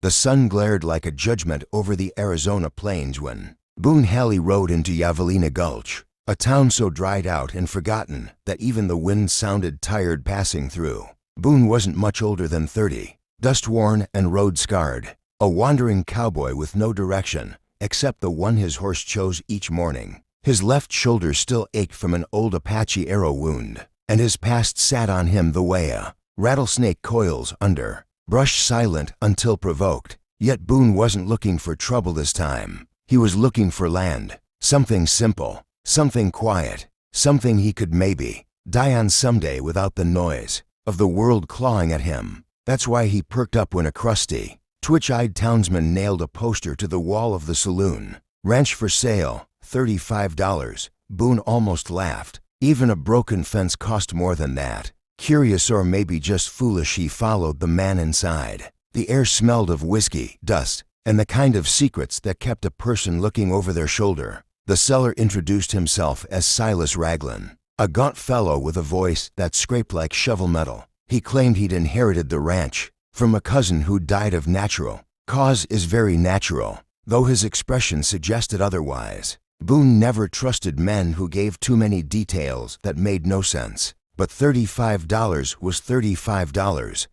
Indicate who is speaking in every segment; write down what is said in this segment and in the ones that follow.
Speaker 1: The sun glared like a judgment over the Arizona plains when Boone Halley rode into Javelina Gulch, a town so dried out and forgotten that even the wind sounded tired passing through. Boone wasn't much older than 30, dust-worn and road-scarred, a wandering cowboy with no direction except the one his horse chose each morning. His left shoulder still ached from an old Apache arrow wound, and his past sat on him the way a rattlesnake coils under brush, silent until provoked. Yet Boone wasn't looking for trouble this time. He was looking for land, something simple, something quiet, something he could maybe die on someday without the noise of the world clawing at him. That's why he perked up when a crusty, twitch-eyed townsman nailed a poster to the wall of the saloon. Ranch for sale, $35. Boone almost laughed. Even a broken fence cost more than that. Curious or maybe just foolish, he followed the man inside. The air smelled of whiskey, dust, and the kind of secrets that kept a person looking over their shoulder. The seller introduced himself as Silas Raglan, a gaunt fellow with a voice that scraped like shovel metal. He claimed he'd inherited the ranch from a cousin who died of natural cause. Is very natural, though his expression suggested otherwise. Boone never trusted men who gave too many details that made no sense. But $35 was $35.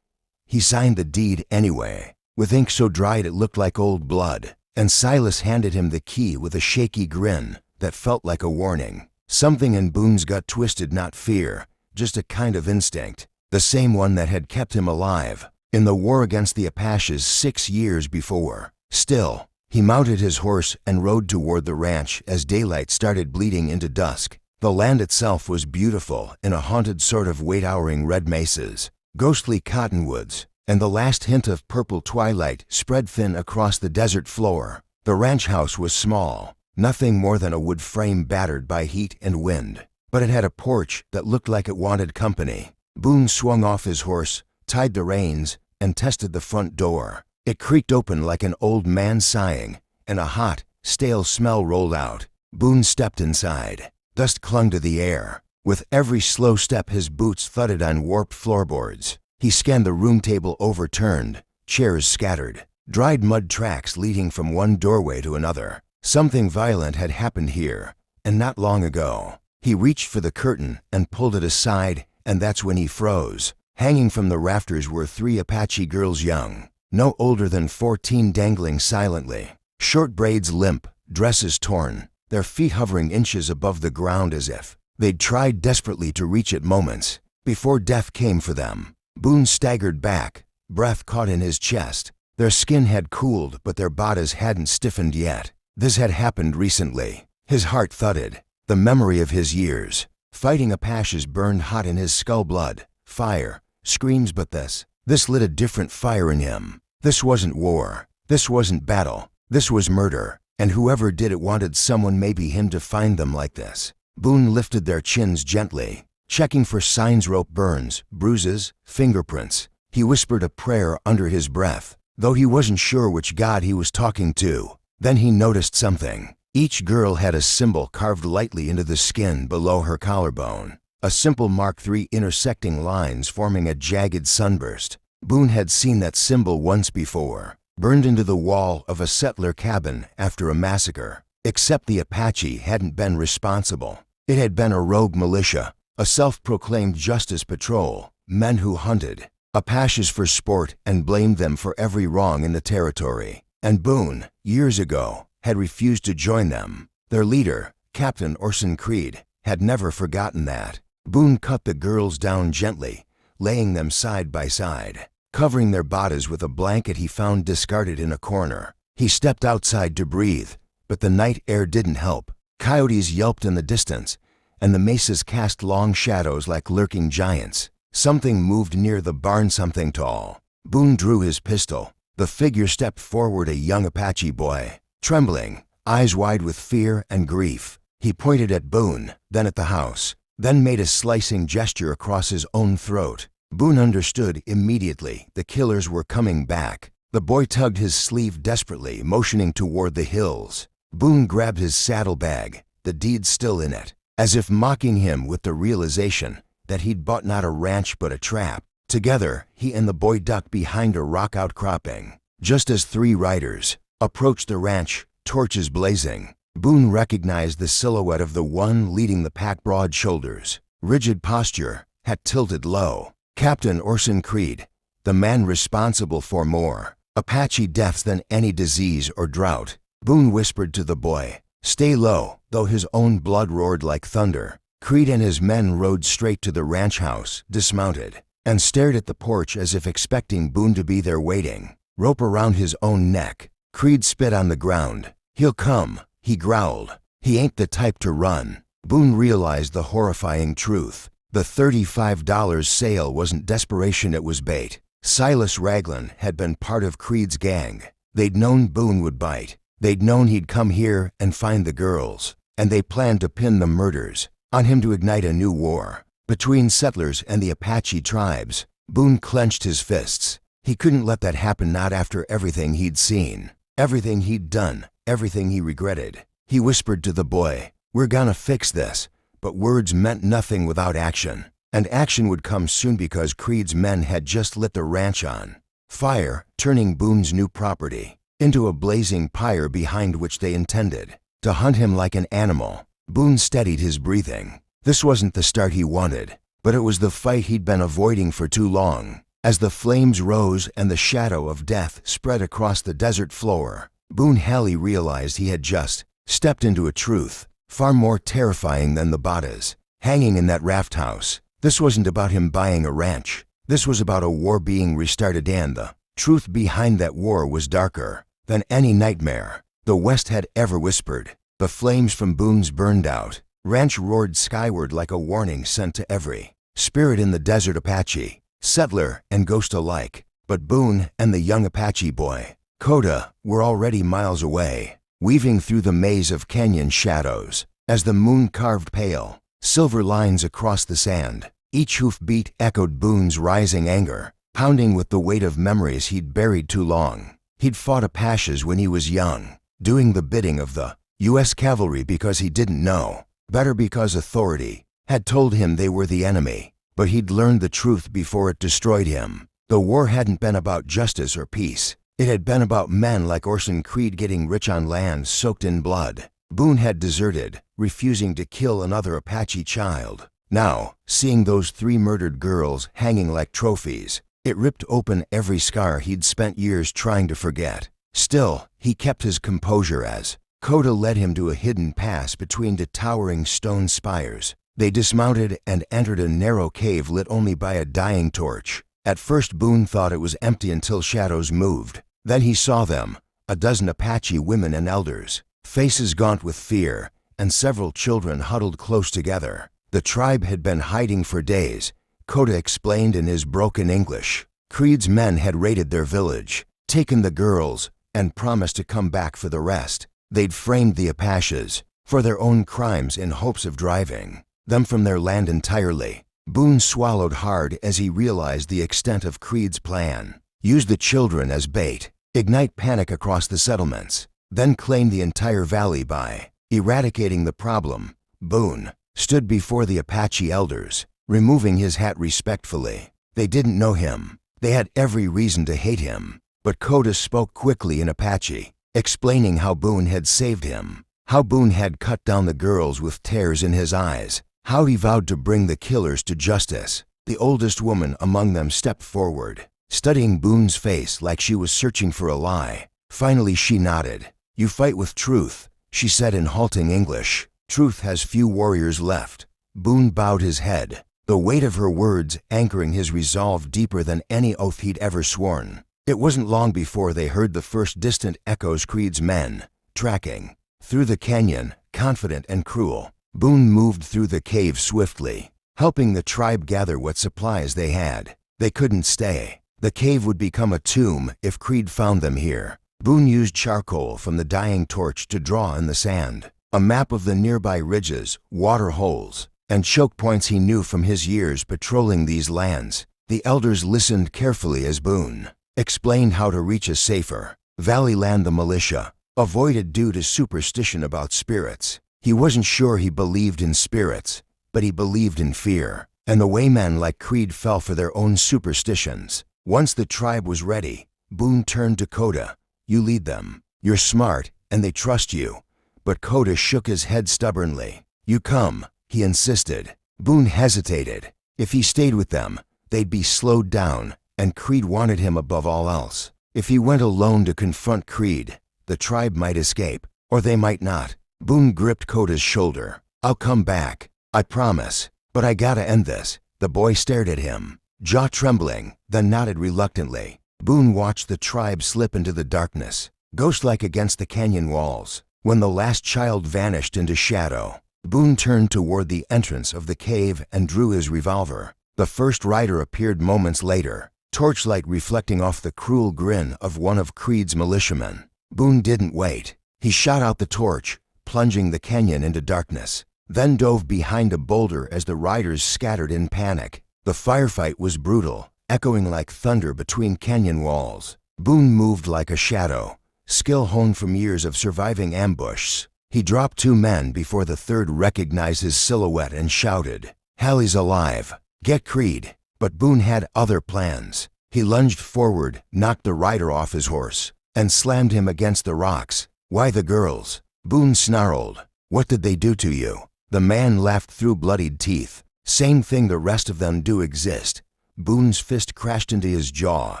Speaker 1: He signed the deed anyway, with ink so dried it looked like old blood, and Silas handed him the key with a shaky grin that felt like a warning. Something in Boone's gut twisted, not fear, just a kind of instinct, the same one that had kept him alive in the war against the Apaches 6 years before. Still, he mounted his horse and rode toward the ranch as daylight started bleeding into dusk. The land itself was beautiful in a haunted sort of way, towering red mesas, ghostly cottonwoods, and the last hint of purple twilight spread thin across the desert floor. The ranch house was small, nothing more than a wood frame battered by heat and wind, but it had a porch that looked like it wanted company. Boone swung off his horse, tied the reins, and tested the front door. It creaked open like an old man sighing, and a hot, stale smell rolled out. Boone stepped inside. Dust clung to the air. With every slow step his boots thudded on warped floorboards. He scanned the room, table overturned, chairs scattered, dried mud tracks leading from one doorway to another. Something violent had happened here, and not long ago. He reached for the curtain and pulled it aside, and that's when he froze. Hanging from the rafters were 3 Apache girls, young, no older than 14, dangling silently. Short braids limp, dresses torn, their feet hovering inches above the ground as if they'd tried desperately to reach it moments before death came for them. Boone staggered back, breath caught in his chest. Their skin had cooled, but their bodies hadn't stiffened yet. This had happened recently. His heart thudded. The memory of his years fighting Apaches burned hot in his skull. Blood, fire, screams, but this lit a different fire in him. This wasn't war. This wasn't battle. This was murder. And whoever did it wanted someone, maybe him, to find them like this. Boone lifted their chins gently, checking for signs: rope burns, bruises, fingerprints. He whispered a prayer under his breath, though he wasn't sure which god he was talking to. Then he noticed something. Each girl had a symbol carved lightly into the skin below her collarbone, a simple Mark III intersecting lines forming a jagged sunburst. Boone had seen that symbol once before, burned into the wall of a settler cabin after a massacre. Except the Apache hadn't been responsible. It had been a rogue militia, a self-proclaimed justice patrol, men who hunted Apaches for sport and blamed them for every wrong in the territory. And Boone, years ago, had refused to join them. Their leader, Captain Orson Creed, had never forgotten that. Boone cut the girls down gently, laying them side by side, covering their bodies with a blanket he found discarded in a corner. He stepped outside to breathe, but the night air didn't help. Coyotes yelped in the distance, and the mesas cast long shadows like lurking giants. Something moved near the barn, something tall. Boone drew his pistol. The figure stepped forward, a young Apache boy, trembling, eyes wide with fear and grief. He pointed at Boone, then at the house, then made a slicing gesture across his own throat. Boone understood immediately. The killers were coming back. The boy tugged his sleeve desperately, motioning toward the hills. Boone grabbed his saddlebag, the deed still in it, as if mocking him with the realization that he'd bought not a ranch but a trap. Together, he and the boy ducked behind a rock outcropping. Just as 3 riders approached the ranch, torches blazing, Boone recognized the silhouette of the one leading the pack. Broad shoulders, rigid posture, hat tilted low. Captain Orson Creed, the man responsible for more Apache deaths than any disease or drought. Boone whispered to the boy, "Stay low," though his own blood roared like thunder. Creed and his men rode straight to the ranch house, dismounted, and stared at the porch as if expecting Boone to be there waiting. Rope around his own neck. Creed spit on the ground. "He'll come," he growled. "He ain't the type to run." Boone realized the horrifying truth. The $35 sale wasn't desperation, it was bait. Silas Raglan had been part of Creed's gang. They'd known Boone would bite. They'd known he'd come here and find the girls. And they planned to pin the murders on him to ignite a new war between settlers and the Apache tribes. Boone clenched his fists. He couldn't let that happen, not after everything he'd seen, everything he'd done, everything he regretted. He whispered to the boy, "We're gonna fix this." But words meant nothing without action. And action would come soon, because Creed's men had just lit the ranch on fire, turning Boone's new property into a blazing pyre behind which they intended to hunt him like an animal. Boone steadied his breathing. This wasn't the start he wanted, but it was the fight he'd been avoiding for too long. As the flames rose and the shadow of death spread across the desert floor, Boone Halley realized he had just stepped into a truth far more terrifying than the Badas hanging in that raft house. This wasn't about him buying a ranch. This was about a war being restarted, and the truth behind that war was darker than any nightmare the West had ever whispered. The flames from Boone's burned out ranch roared skyward like a warning sent to every spirit in the desert, Apache, settler, and ghost alike. But Boone and the young Apache boy, Coda, were already miles away, weaving through the maze of canyon shadows as the moon carved pale silver lines across the sand. Each hoofbeat echoed Boone's rising anger, pounding with the weight of memories he'd buried too long. He'd fought Apaches when he was young, doing the bidding of the U.S. cavalry because he didn't know better, because authority had told him they were the enemy. But he'd learned the truth before it destroyed him. The war hadn't been about justice or peace. It had been about men like Orson Creed getting rich on land soaked in blood. Boone had deserted, refusing to kill another Apache child. Now, seeing those 3 murdered girls hanging like trophies, it ripped open every scar he'd spent years trying to forget. Still, he kept his composure as Coda led him to a hidden pass between 2 towering stone spires. They dismounted and entered a narrow cave lit only by a dying torch. At first Boone thought it was empty until shadows moved. Then he saw them, a dozen Apache women and elders, faces gaunt with fear, and several children huddled close together. The tribe had been hiding for days, Coda explained in his broken English. Creed's men had raided their village, taken the girls, and promised to come back for the rest. They'd framed the Apaches for their own crimes in hopes of driving them from their land entirely. Boone swallowed hard as he realized the extent of Creed's plan. Use the children as bait, ignite panic across the settlements, then claim the entire valley by eradicating the problem. Boone stood before the Apache elders, removing his hat respectfully. They didn't know him. They had every reason to hate him. But Coda spoke quickly in Apache, explaining how Boone had saved him, how Boone had cut down the girls with tears in his eyes, how he vowed to bring the killers to justice. The oldest woman among them stepped forward, studying Boone's face like she was searching for a lie. Finally she nodded. "You fight with truth," she said in halting English. "Truth has few warriors left." Boone bowed his head, the weight of her words anchoring his resolve deeper than any oath he'd ever sworn. It wasn't long before they heard the first distant echoes. Creed's men, tracking through the canyon, confident and cruel. Boone moved through the cave swiftly, helping the tribe gather what supplies they had. They couldn't stay. The cave would become a tomb if Creed found them here. Boone used charcoal from the dying torch to draw in the sand a map of the nearby ridges, water holes, and choke points he knew from his years patrolling these lands. The elders listened carefully as Boone explained how to reach a safer valley land the militia avoided due to superstition about spirits. He wasn't sure he believed in spirits, but he believed in fear, and the way men like Creed fell for their own superstitions. Once the tribe was ready, Boone turned to Koda. You lead them. You're smart, and they trust you. But Koda shook his head stubbornly. You come, he insisted. Boone hesitated. If he stayed with them, they'd be slowed down, and Creed wanted him above all else. If he went alone to confront Creed, the tribe might escape, or they might not. Boone gripped Koda's shoulder. I'll come back, I promise, but I gotta end this. The boy stared at him, jaw trembling, then nodded reluctantly. Boone watched the tribe slip into the darkness, ghost-like against the canyon walls. When the last child vanished into shadow, Boone turned toward the entrance of the cave and drew his revolver. The first rider appeared moments later, torchlight reflecting off the cruel grin of one of Creed's militiamen. Boone didn't wait. He shot out the torch, plunging the canyon into darkness, then dove behind a boulder as the riders scattered in panic. The firefight was brutal, echoing like thunder between canyon walls. Boone moved like a shadow, skill honed from years of surviving ambushes. He dropped 2 men before the third recognized his silhouette and shouted, Halley's alive. Get Creed. But Boone had other plans. He lunged forward, knocked the rider off his horse, and slammed him against the rocks. Why the girls? Boone snarled. What did they do to you? The man laughed through bloodied teeth. Same thing the rest of them do exist. Boone's fist crashed into his jaw,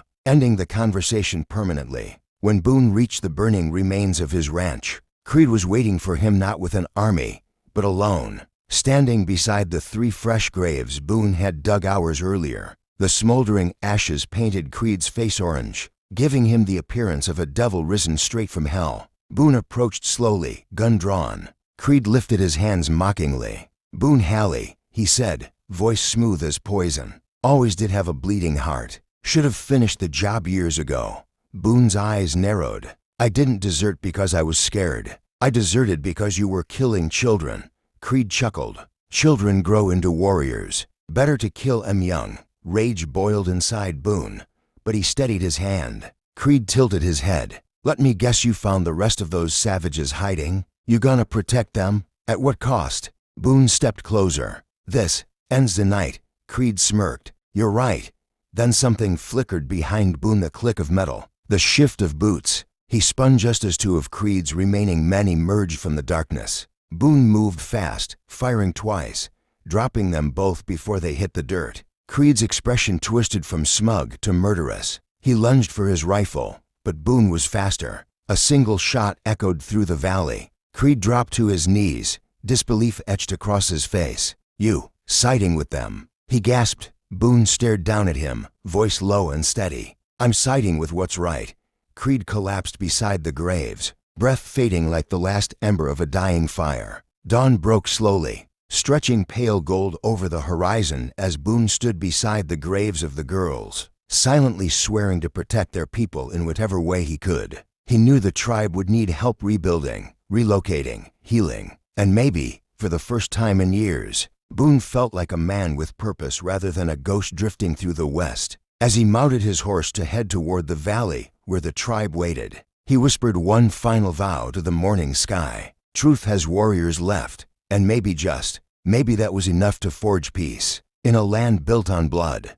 Speaker 1: ending the conversation permanently. When Boone reached the burning remains of his ranch, Creed was waiting for him not with an army, but alone. Standing beside the 3 fresh graves Boone had dug hours earlier, the smoldering ashes painted Creed's face orange, giving him the appearance of a devil risen straight from hell. Boone approached slowly, gun drawn. Creed lifted his hands mockingly. Boone Halley, he said, voice smooth as poison. Always did have a bleeding heart. Should have finished the job years ago. Boone's eyes narrowed. I didn't desert because I was scared. I deserted because you were killing children. Creed chuckled. Children grow into warriors. Better to kill 'em young. Rage boiled inside Boone, but he steadied his hand. Creed tilted his head. Let me guess you found the rest of those savages hiding? You gonna protect them? At what cost? Boone stepped closer. This ends the night. Creed smirked. You're right. Then something flickered behind Boone, the click of metal, the shift of boots. He spun just as 2 of Creed's remaining men emerged from the darkness. Boone moved fast, firing twice, dropping them both before they hit the dirt. Creed's expression twisted from smug to murderous. He lunged for his rifle, but Boone was faster. A single shot echoed through the valley. Creed dropped to his knees, disbelief etched across his face. You, siding with them? He gasped. Boone stared down at him, voice low and steady. I'm siding with what's right. Creed collapsed beside the graves, breath fading like the last ember of a dying fire. Dawn broke slowly, stretching pale gold over the horizon as Boone stood beside the graves of the girls, silently swearing to protect their people in whatever way he could. He knew the tribe would need help rebuilding, relocating, healing, and maybe, for the first time in years, Boone felt like a man with purpose rather than a ghost drifting through the west. As he mounted his horse to head toward the valley where the tribe waited, he whispered one final vow to the morning sky. Truth has warriors left, and maybe that was enough to forge peace in a land built on blood.